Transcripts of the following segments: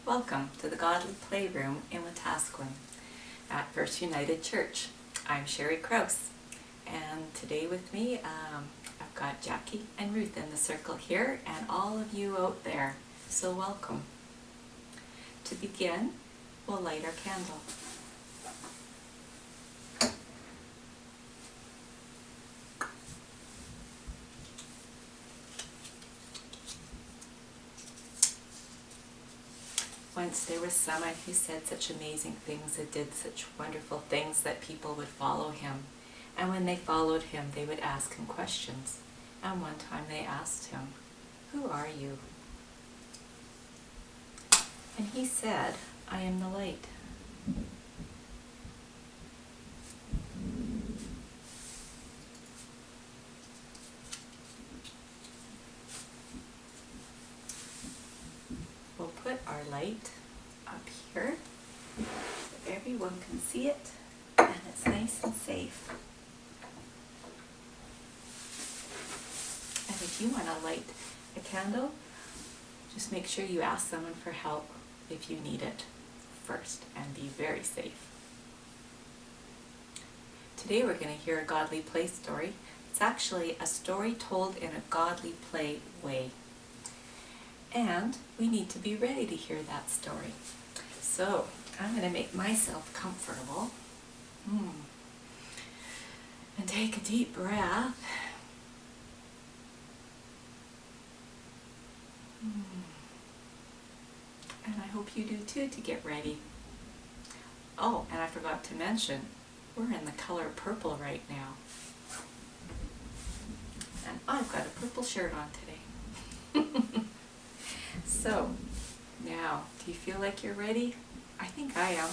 Welcome to the Godly Playroom in Wetaskiwin at First United Church. I'm Sherry Krause, and today with me I've got Jackie and Ruth in the circle here and all of you out there, so welcome. To begin, we'll light our candle. Once there was someone who said such amazing things and did such wonderful things that people would follow him. And when they followed him, they would ask him questions. And one time they asked him, "Who are you?" And he said, "I am the light." We'll put our light up here so everyone can see it and it's nice and safe. And if you want to light a candle, just make sure you ask someone for help if you need it first and be very safe. Today we're going to hear a godly play story. It's actually a story told in a godly play way. And we need to be ready to hear that story. So I'm going to make myself comfortable and take a deep breath. And I hope you do too to get ready. Oh, and I forgot to mention, we're in the color purple right now. And I've got a purple shirt on today. So, now, do you feel like you're ready? I think I am.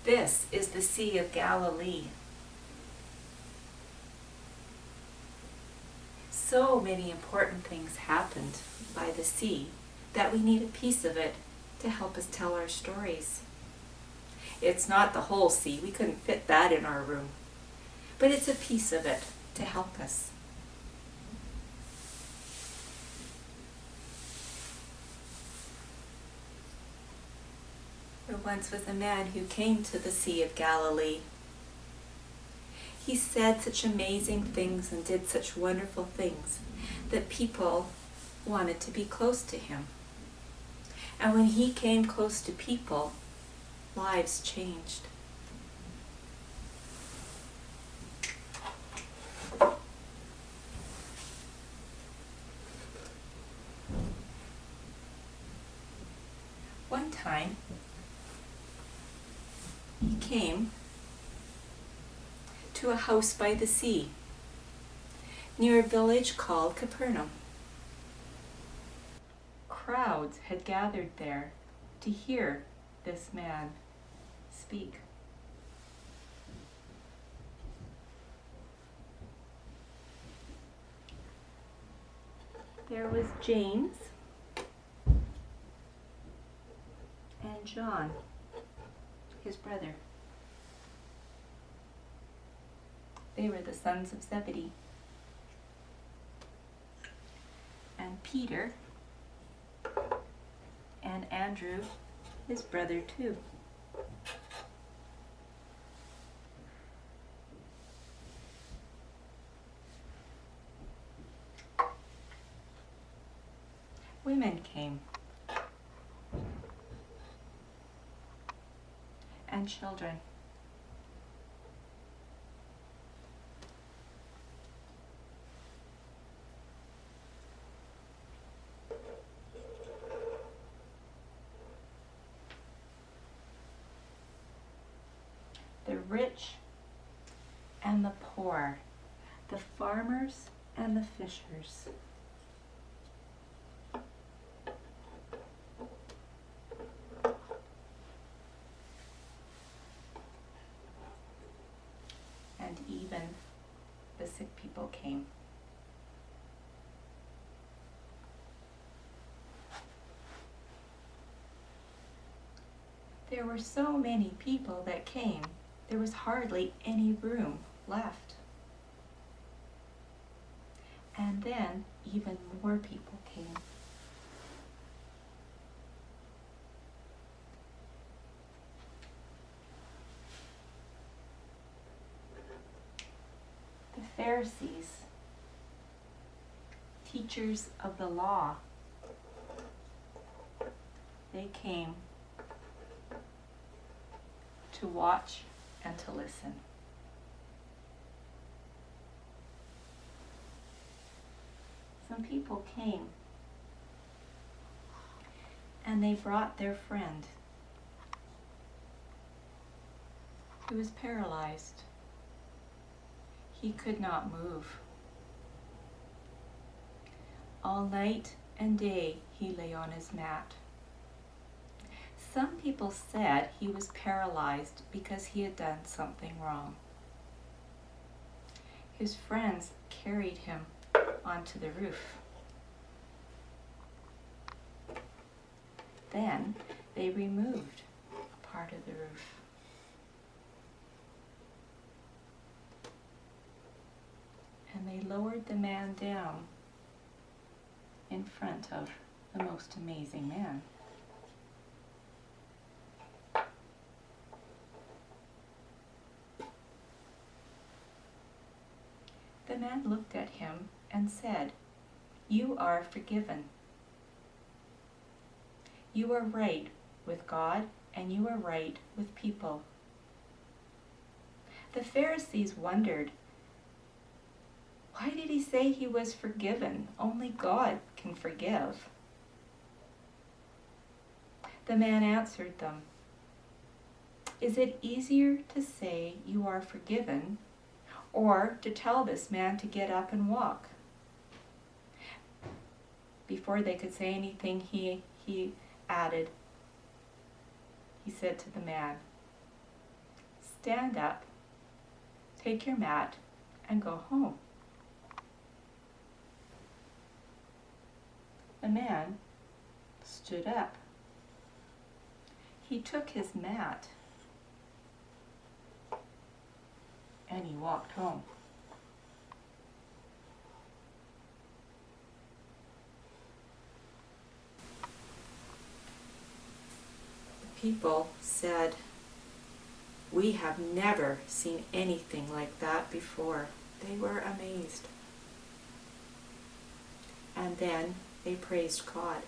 This is the Sea of Galilee. So many important things happened by the sea that we need a piece of it to help us tell our stories. It's not the whole sea, we couldn't fit that in our room, but it's a piece of it to help us. There once was a man who came to the Sea of Galilee. He said such amazing things and did such wonderful things that people wanted to be close to him. And when he came close to people, lives changed. One time, he came to a house by the sea, near a village called Capernaum. Crowds had gathered there to hear this man speak. There was James and John, his brother. They were the sons of Zebedee. And Peter and Andrew, his brother too. Women came, and children. rich and the poor, the farmers and the fishers. And even the sick people came. There were so many people that came, there was hardly any room left. And then even more people came. The Pharisees, teachers of the law, they came to watch and to listen. Some people came and they brought their friend who was paralyzed. He could not move. All night and day he lay on his mat. Some people said he was paralyzed because he had done something wrong. His friends carried him onto the roof. Then they removed a part of the roof. And they lowered the man down in front of the most amazing man. The man looked at him and said, "You are forgiven. You are right with God and you are right with people." The Pharisees wondered, why did he say he was forgiven? Only God can forgive. The man answered them, "Is it easier to say you are forgiven, or to tell this man to get up and walk?" Before they could say anything, he added, he said to the man, "Stand up, take your mat, and go home." The man stood up. He took his mat and he walked home. The people said, "We have never seen anything like that before." They were amazed. And then they praised God.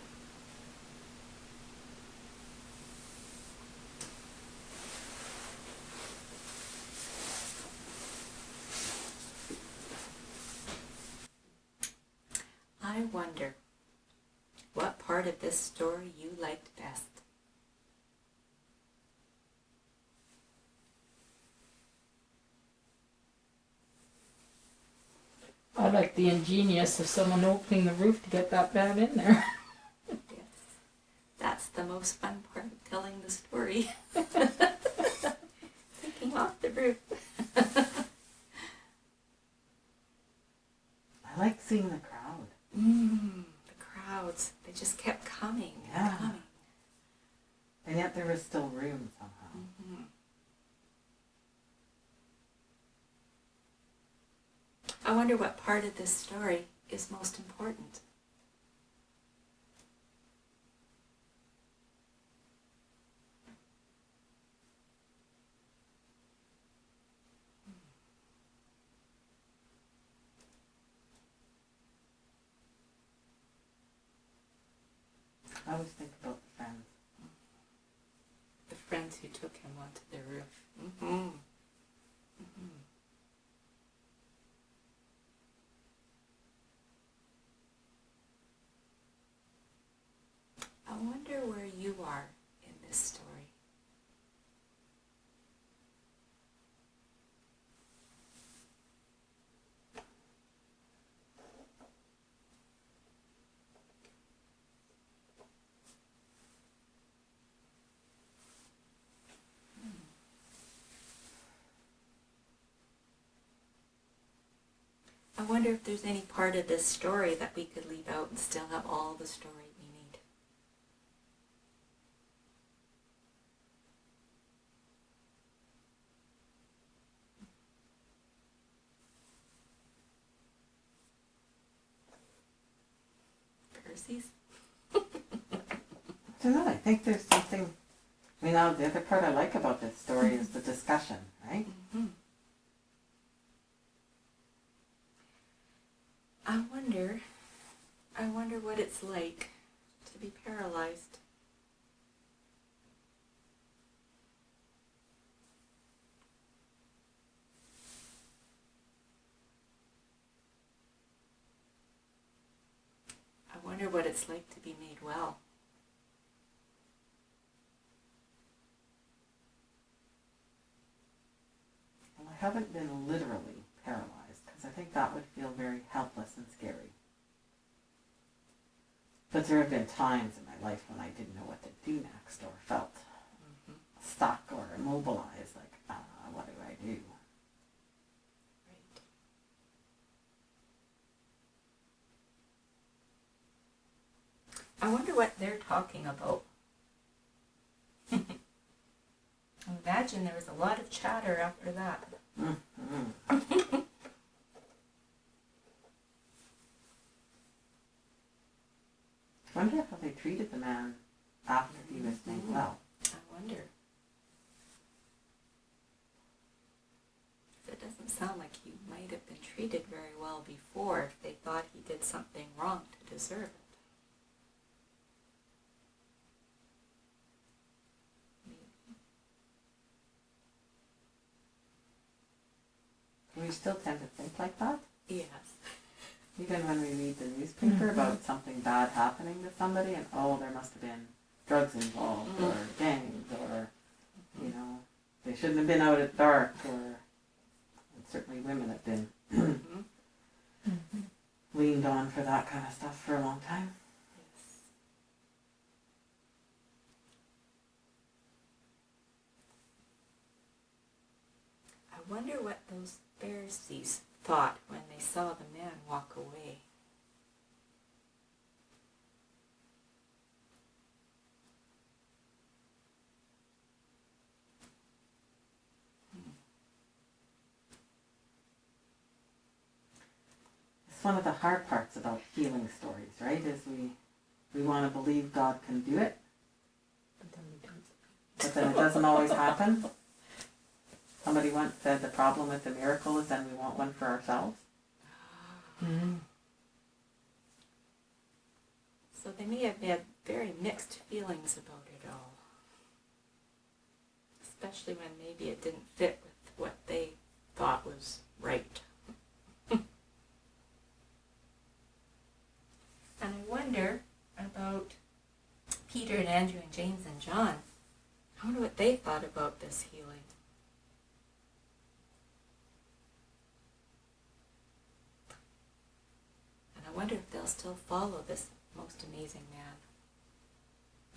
I wonder what part of this story you liked best. I like the ingenious of someone opening the roof to get that man in there. Yes, that's the most fun part of telling the story. Taking off the roof. I like seeing the crowd. The crowds, they just kept coming and coming. And yet there was still room somehow. I wonder what part of this story is most important. I always think about the friends. The friends who took him onto the roof. I wonder where you are in this story. wonder if there's any part of this story that we could leave out and still have all the story we need. Pharisees? I don't know, I think there's something, the other part I like about this story is the discussion, right? Mm-hmm. I wonder what it's like to be paralyzed. I wonder what it's like to be made well. Well, I haven't been literally paralyzed, because I think that would feel very helpless and scary. But there have been times in my life when I didn't know what to do next, or felt stuck or immobilized, like, what do I do? Right. I wonder what they're talking about. I imagine there was a lot of chatter after that. Mm-hmm. I wonder how they treated the man after he was made well. I wonder. It doesn't sound like he might have been treated very well before if they thought he did something wrong to deserve it. We still tend to think like that. Yes. Even when we read the newspaper about something bad happening to somebody, and there must have been drugs involved, or gangs, or, they shouldn't have been out at dark, or, and certainly women have been leaned on for that kind of stuff for a long time. Yes. I wonder what those Pharisees thought when they saw the man walk away. It's one of the hard parts about healing stories, right? Is we want to believe God can do it, but then it doesn't always happen. Somebody once said the problem with the miracle is then we want one for ourselves. Mm. So they may have had very mixed feelings about it all. Especially when maybe it didn't fit with what they thought was right. And I wonder about Peter and Andrew and James and John. I wonder what they thought about this healing. And I wonder if they'll still follow this most amazing man.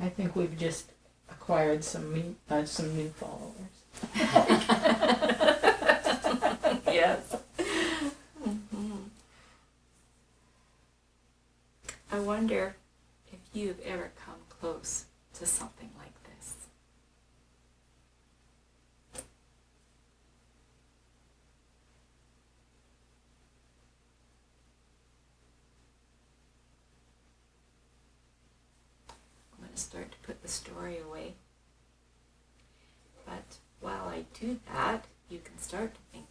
I think we've just acquired some new followers. Yes. Mm-hmm. I wonder if you've ever come close to something like this. I'm going to start to put the story away. But while I do that, you can start to think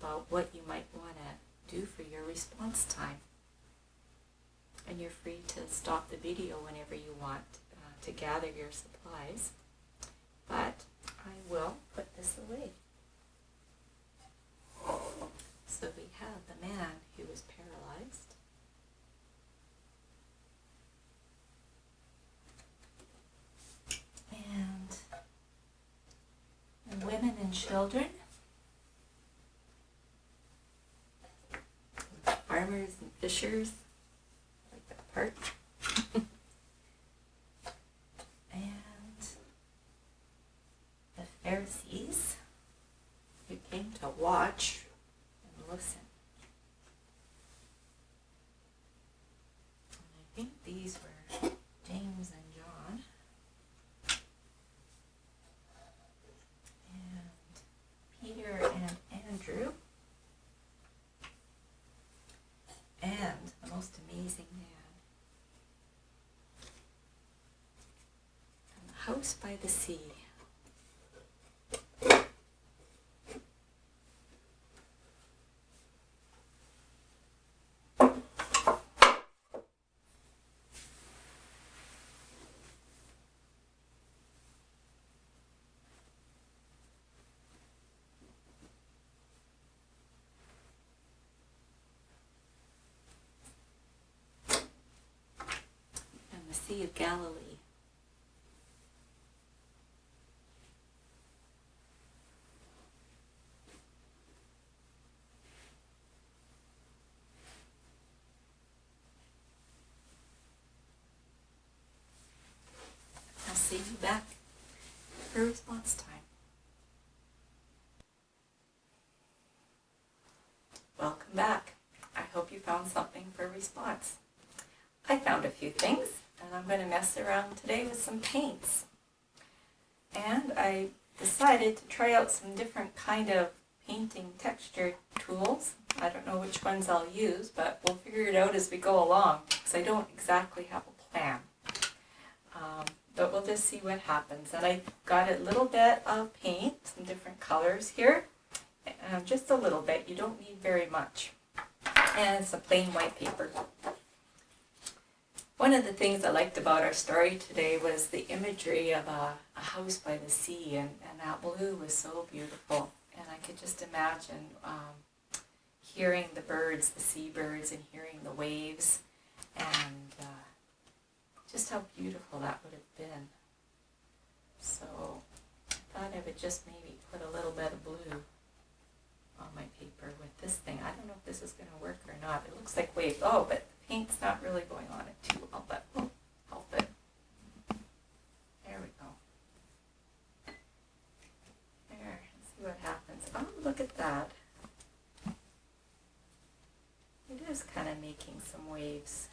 about what you might want to do for your response time. And you're free to stop the video whenever you want to gather your supplies. But I will put this away. So we have the man who was paralyzed. And the women and children. Farmers and fishers. That part. And the Pharisees who came to watch and listen. house by the sea. And the Sea of Galilee. I'll see you back for response time. Welcome back. I hope you found something for response. I found a few things, and I'm going to mess around today with some paints. And I decided to try out some different kind of painting texture tools. I don't know which ones I'll use, but we'll figure it out as we go along, because I don't exactly have a plan. But we'll just see what happens. And I got a little bit of paint, some different colors here. Just a little bit, you don't need very much. And it's a plain white paper. One of the things I liked about our story today was the imagery of a house by the sea, and that blue was so beautiful. And I could just imagine hearing the birds, the seabirds, and hearing the waves, and just how beautiful that would have been. So I thought I would just maybe put a little bit of blue on my paper with this thing. I don't know if this is going to work or not. It looks like waves. Oh, but the paint's not really going on it too well, but we'll help it. There we go. There, let's see what happens. Oh, look at that. It is kind of making some waves.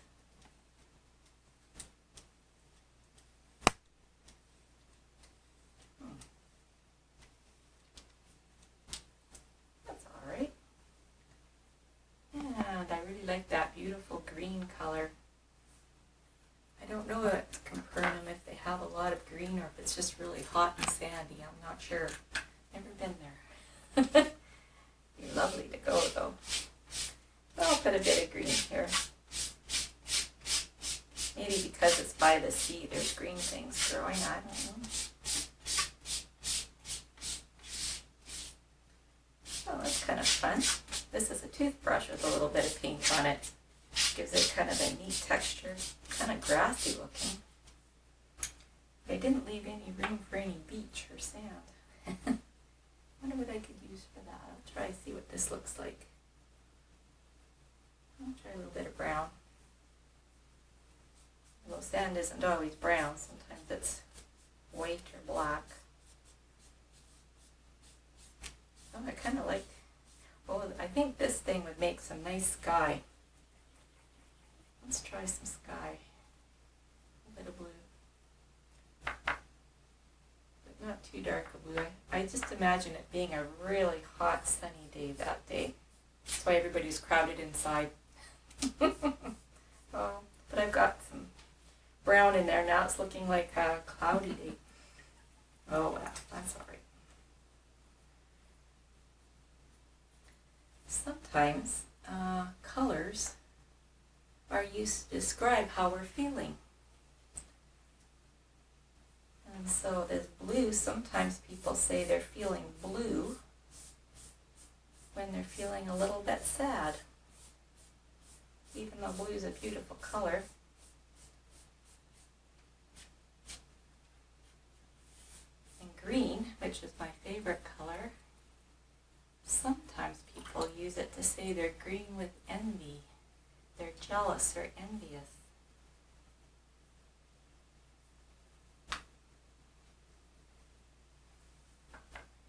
And I really like that beautiful green color. I don't know at Capernaum if they have a lot of green or if it's just really hot and sandy. I'm not sure. Never been there. Be lovely to go though. I'll put a bit of green here. Maybe because it's by the sea, there's green things growing. I don't know. Oh, that's kind of fun. This is a toothbrush with a little bit of paint on it. Gives it kind of a neat texture, kind of grassy looking. They didn't leave any room for any beach or sand. Wonder what I could use for that. I'll try and see what this looks like. I'll try a little bit of brown. Although sand isn't always brown, sometimes it's white or black. Oh, I kind of like, oh, I think this thing would make some nice sky. Let's try some sky. A bit of blue. But not too dark a blue. I just imagine it being a really hot, sunny day that day. That's why everybody's crowded inside. Oh, but I've got some brown in there. Now it's looking like a cloudy day. Oh, well, that's all right. Sometimes colors are used to describe how we're feeling. And so this blue, sometimes people say they're feeling blue when they're feeling a little bit sad. Even though blue is a beautiful color. And green, which is my favorite color, sometimes people use it to say they're green with envy. They're jealous or envious. I'm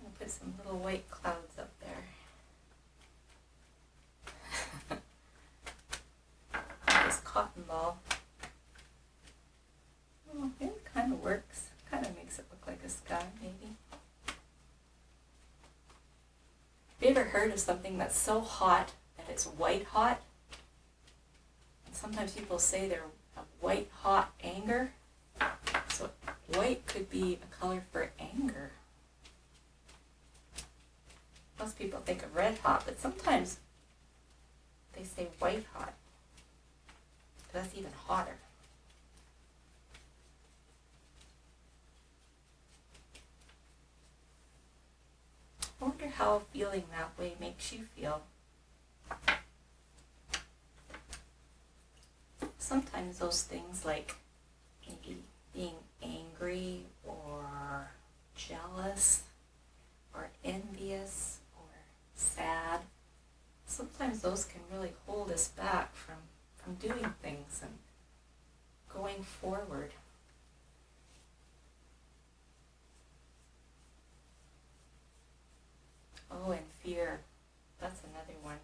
going to put some little white clouds up there. This cotton ball. Oh, it kind of works. Kind of makes it look like a sky, maybe. Have you ever heard of something that's so hot that it's white hot? And sometimes people say they're a white hot anger. So white could be a color for anger. Most people think of red hot, but sometimes they say white hot. That's even hotter. I wonder how feeling that way makes you feel. Sometimes those things like maybe being angry or jealous or envious or sad, sometimes those can really hold us back from doing things and going forward. Oh, and fear. That's another one.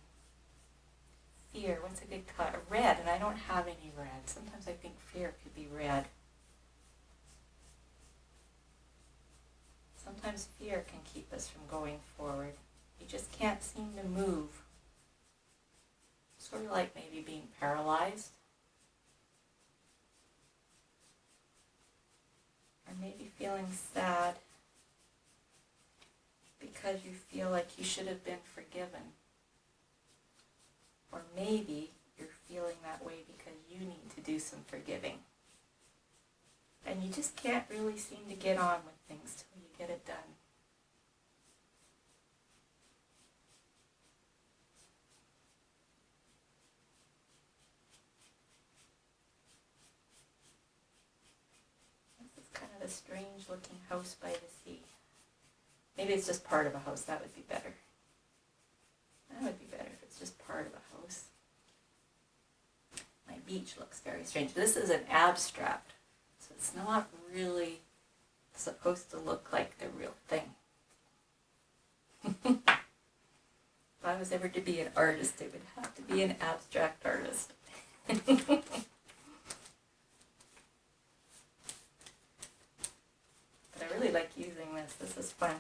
Fear, what's a good color? Red, and I don't have any red. Sometimes I think fear could be red. Sometimes fear can keep us from going forward. You just can't seem to move. Sort of like maybe being paralyzed. Or maybe feeling sad because you feel like you should have been forgiven. Or maybe you're feeling that way because you need to do some forgiving. And you just can't really seem to get on with things till you get it done. This is kind of a strange looking house by the sea. Maybe it's just part of a house. That would be better. That would be better if it's just part of a house. My beach looks very strange. This is an abstract, so it's not really supposed to look like the real thing. If I was ever to be an artist, it would have to be an abstract artist. But I really like using this. This is fun.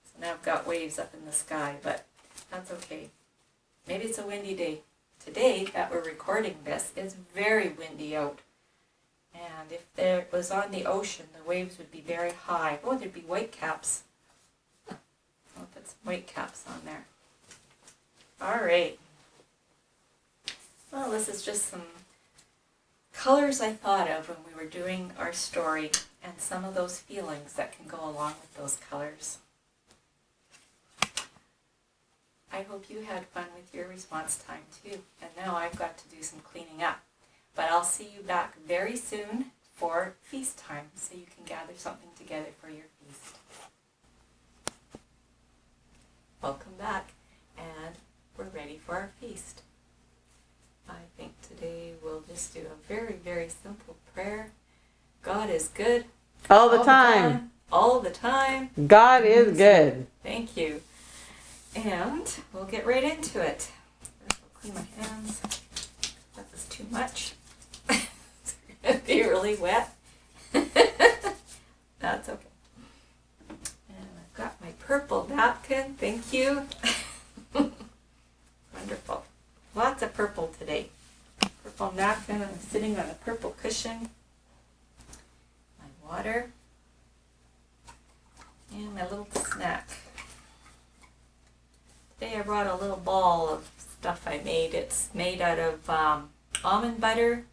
So now I've got waves up in the sky, but that's okay. Maybe it's a windy day. Today that we're recording this, it's very windy out. And if there was on the ocean, the waves would be very high. Oh, there'd be white caps. I'll put some white caps on there. All right. Well, this is just some colors I thought of when we were doing our story and some of those feelings that can go along with those colors. I hope you had fun with your response time too. And now I've got to do some cleaning up. But I'll see you back very soon for feast time so you can gather something together for your feast. Welcome back, and we're ready for our feast. I think today we'll just do a very, very simple prayer. God is good. All the time. All the time. God is good. Thank you. And we'll get right into it. First, I'll clean my hands. That was too much. It's going to be really wet. That's okay. And I've got my purple napkin. Thank you. Wonderful. Lots of purple today. Purple napkin. I'm sitting on a purple cushion. My water. And my little snack. Today I brought a little ball of stuff I made. It's made out of almond butter,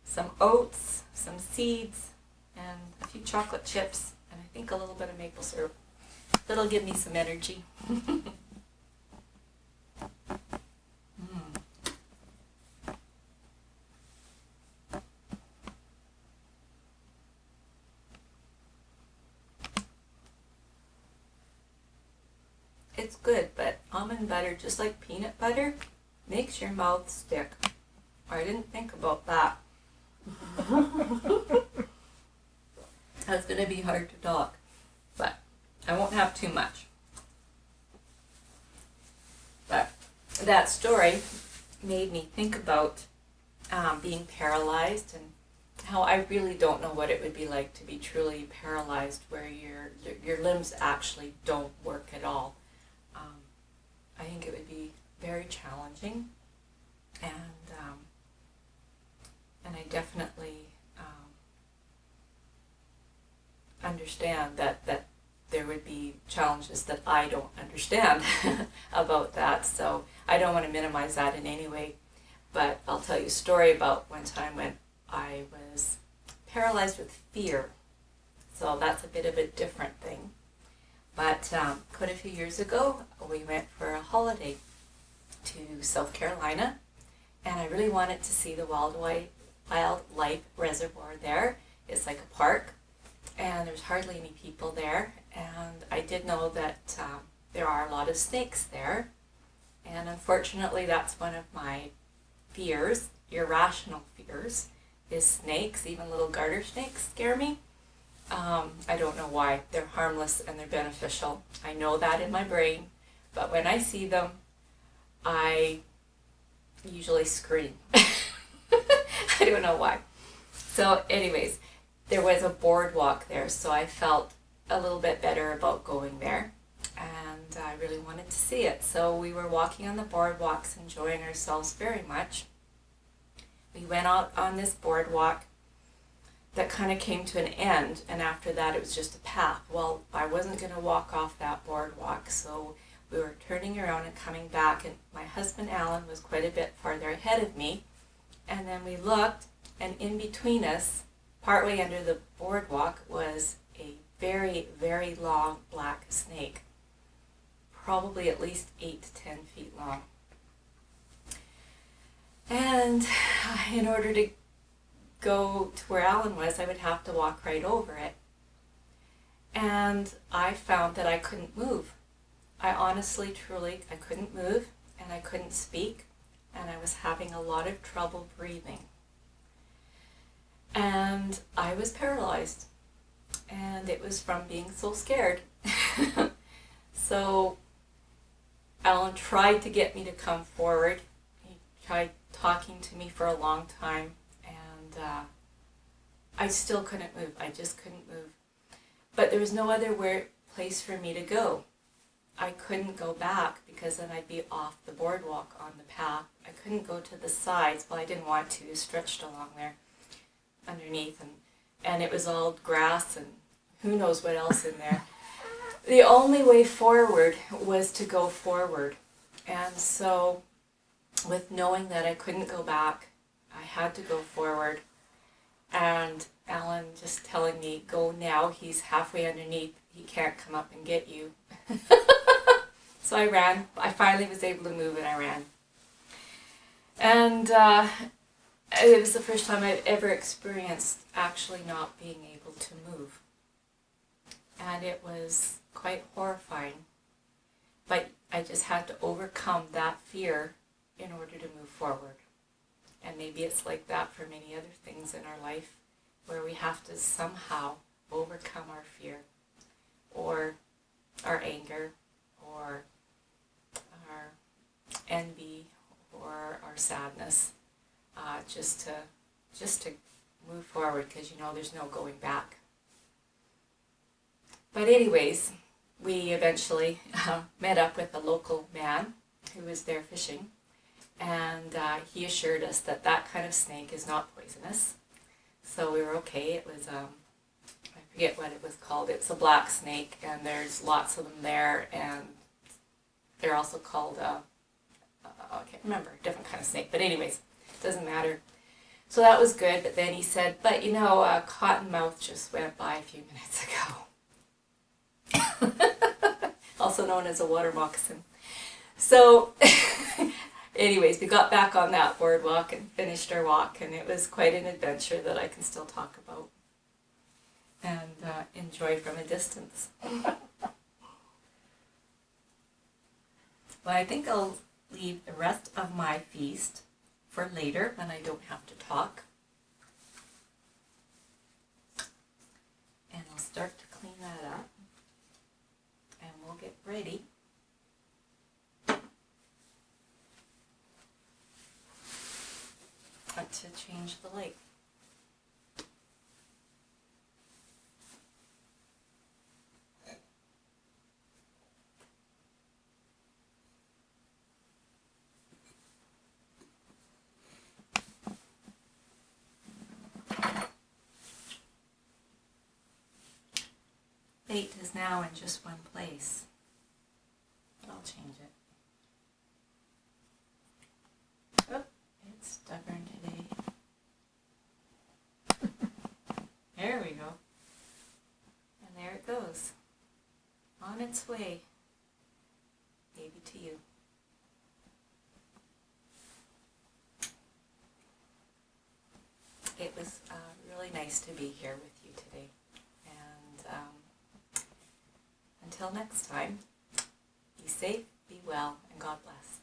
some oats, some seeds, and a few chocolate chips, and I think a little bit of maple syrup. That'll give me some energy. It's good, but almond butter, just like peanut butter, makes your mouth stick. I didn't think about that. That's going to be hard to talk, but I won't have too much. But that story made me think about being paralyzed and how I really don't know what it would be like to be truly paralyzed, where your limbs actually don't work at all. I think it would be very challenging, and I definitely understand that there would be challenges that I don't understand about that. So I don't want to minimize that in any way. But I'll tell you a story about one time when I was paralyzed with fear. So that's a bit of a different thing. But quite a few years ago, we went for a holiday to South Carolina, and I really wanted to see the wildlife reservoir there. It's like a park, and there's hardly any people there. And I did know that there are a lot of snakes there, and unfortunately, that's one of my fears, irrational fears, is snakes. Even little garter snakes scare me. I don't know why. They're harmless and they're beneficial. I know that in my brain, but when I see them, I usually scream. I don't know why. So anyways, there was a boardwalk there, so I felt a little bit better about going there, and I really wanted to see it. So we were walking on the boardwalks, enjoying ourselves very much. We went out on this boardwalk that kind of came to an end, and after that it was just a path. Well, I wasn't going to walk off that boardwalk, so we were turning around and coming back, and my husband Alan was quite a bit farther ahead of me, and then we looked, and in between us, partway under the boardwalk, was a very, very long black snake, probably at least 8 to 10 feet long. And in order to go to where Alan was, I would have to walk right over it. And I found that I couldn't move. I honestly, truly, I couldn't move, and I couldn't speak, and I was having a lot of trouble breathing. And I was paralyzed, and it was from being so scared. So Alan tried to get me to come forward. He tried talking to me for a long time, and I still couldn't move. I just couldn't move. But there was no other place for me to go. I couldn't go back because then I'd be off the boardwalk on the path. I couldn't go to the sides. Well, I didn't want to, stretched along there underneath, and it was all grass and who knows what else in there. The only way forward was to go forward. And so with knowing that I couldn't go back, I had to go forward. And Alan just telling me, go now, he's halfway underneath, he can't come up and get you. So I ran. I finally was able to move, and I ran. And it was the first time I'd ever experienced actually not being able to move. And it was quite horrifying. But I just had to overcome that fear in order to move forward. And maybe it's like that for many other things in our life, where we have to somehow overcome our fear, or our anger, or our envy, or our sadness, just to move forward, because you know there's no going back. But anyways, we eventually met up with a local man who was there fishing, and he assured us that that kind of snake is not poisonous. So we were okay. It was, I forget what it was called. It's a black snake, and there's lots of them there, and they're also called, I can't remember, a different kind of snake. But anyways, it doesn't matter. So that was good, but then he said, but you know, Cottonmouth just went by a few minutes ago. Also known as a water moccasin. So anyways, we got back on that boardwalk and finished our walk, and it was quite an adventure that I can still talk about and enjoy from a distance. Well, I think I'll leave the rest of my feast for later when I don't have to talk. And I'll start to clean that up, and we'll get ready. To change the light. plate is now in just one place. But I'll change it. Oh, it's stubborn today. There we go. And there it goes. On its way. Maybe to you. It was really nice to be here with you today. And until next time, be safe, be well, and God bless.